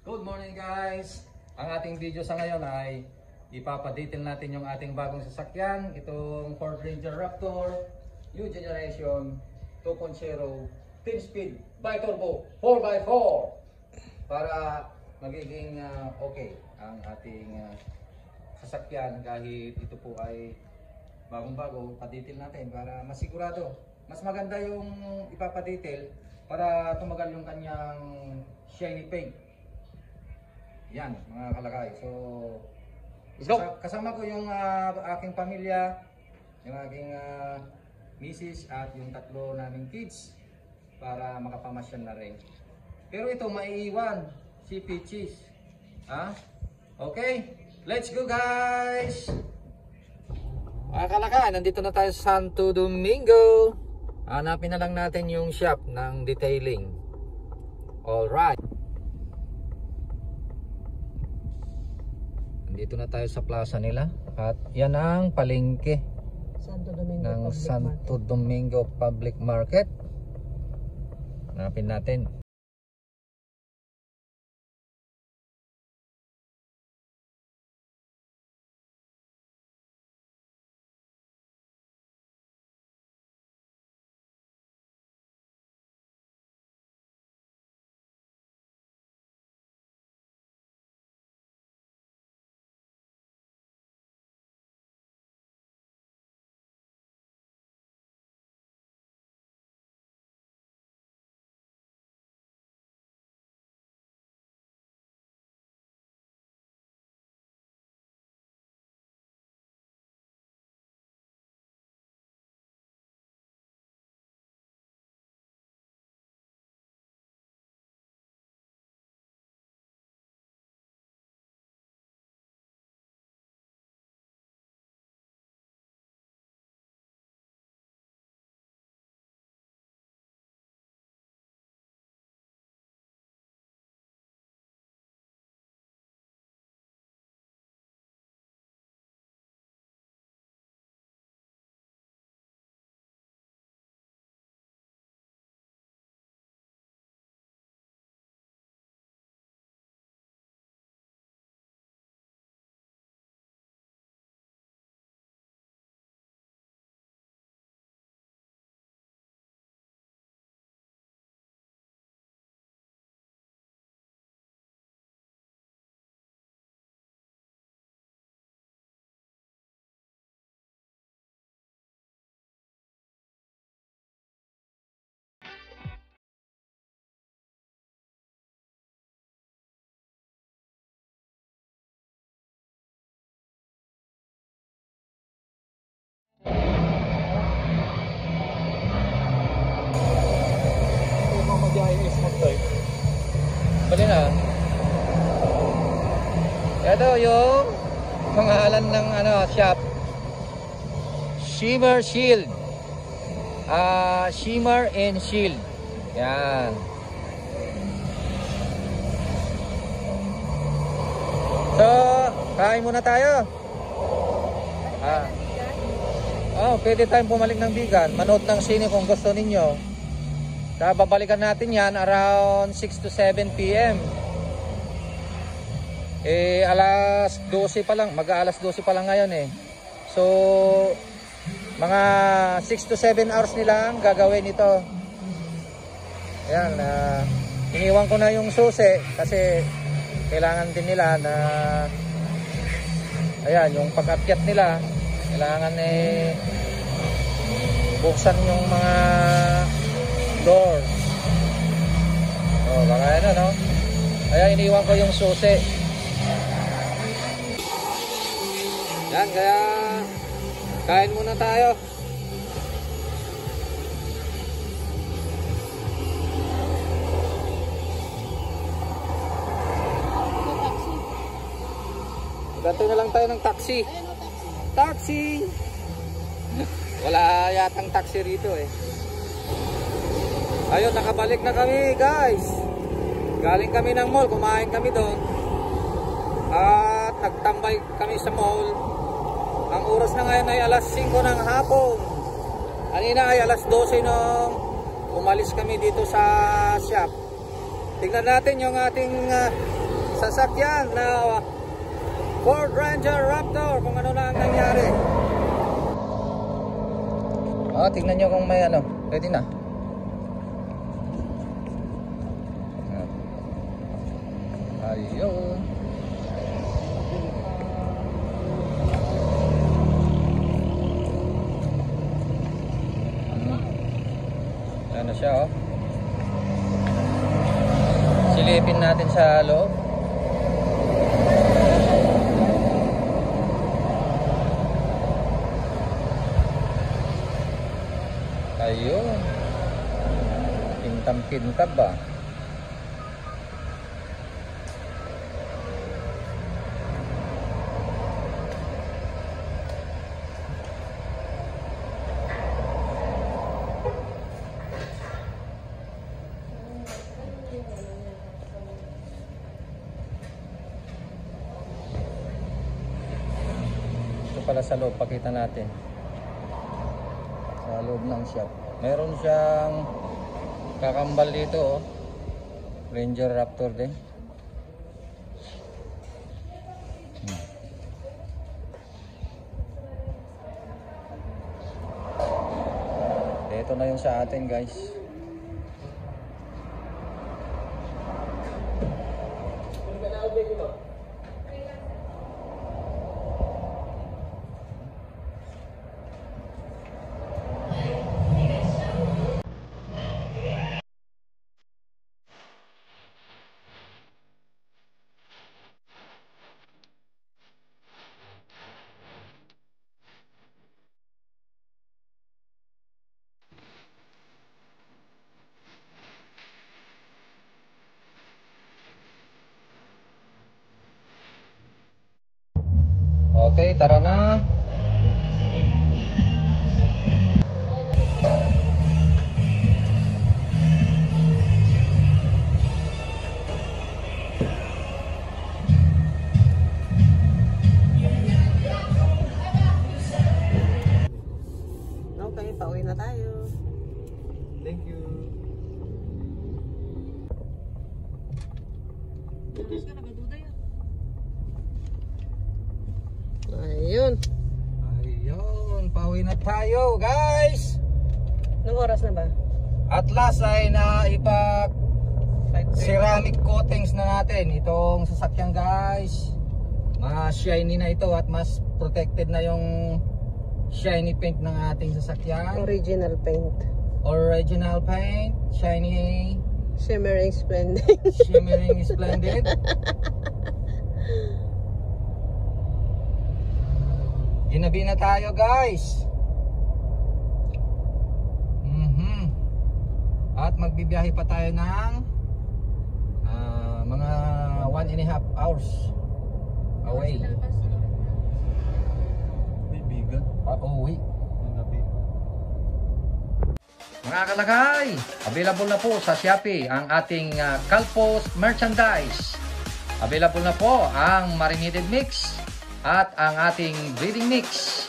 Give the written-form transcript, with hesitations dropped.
Good morning guys! Ang ating video sa ngayon ay ipapadetail natin yung ating bagong sasakyan. Itong Ford Ranger Raptor New Generation 2.0 10-speed bi-turbo 4x4 para magiging okay ang ating sasakyan kahit ito po ay bagong-bago. Padetail natin para masigurado. Mas maganda yung ipapadetail para tumagal yung kanyang shiny paint. Yan mga kalakay. So kasama ko yung aking pamilya, yung aking misis at yung tatlo naming kids para makapamasyal na rin. Pero ito maiiwan si Peaches. Okay, let's go guys! Mga kalakay, nandito na tayo sa Santo Domingo. Hanapin na lang natin yung shop ng detailing. Alright. Dito na tayo sa plaza nila at yan ang palengke ng Santo Domingo Public Market. Hanapin natin. Bali na. Ito yung pangalan ng shop. Shimmer Shield. Shimmer and Shield. Yan. So, kain muna tayo. Pwede tayong bumalik ng Bigan. Manood ng sine kung gusto ninyo. Babalikan natin yan around 6 to 7 PM. Alas 12 pa lang. Mag-aalas 12 pa lang ngayon eh. So, mga 6 to 7 hours nilang gagawin ito. Ayan. Iniwan ko na yung susi kasi kailangan din nila na ayan, yung pag-akyat nila kailangan buksan yung mga door. Baka ano, no? Kaya iniwan ko yung susi. Yan, kaya kain muna tayo. Ganto na lang tayo ng taxi. Taxi! Wala yatang taxi rito eh. Ayun, nakabalik na kami guys. Galing kami ng mall, kumain kami doon. At nagtambay kami sa mall. Ang oras na ngayon ay alas 5 ng hapon. Kanina ay alas 12 nung umalis kami dito sa shop. Tingnan natin yung ating sasakyan na Ford Ranger Raptor, kung ano na ang nangyari. Tingnan nyo kung may ano, ready na. Ayun. Ayan na siya, oh. Silipin natin sa loob. Ayun. Kintab-kintab ba? Ito pala sa loob, pakita natin. Sa loob ng shop. Meron siyang kakambal dito, oh. Ranger Raptor din. Ito na yung sa atin, guys. Okay, tara na. Okay, pauwi na tayo. Thank you. Ayun. Ayun, pauwi na tayo, guys. Anong oras na ba? At last ay naipag ceramic coatings na natin itong sasakyan, guys. Mas shiny na ito at mas protected na yung shiny paint ng ating sasakyan. Original paint. Original paint, shiny, Shimmering splendid. shimmering splendid. Ginabi na tayo, guys. At magbibiyahe pa tayo ng mga 1.5 hours away. Bibigan? Uwi. Mga kalagay, available na po sa Shopee ang ating Calpos merchandise. Available na po ang marinated mix at ang ating breeding mix.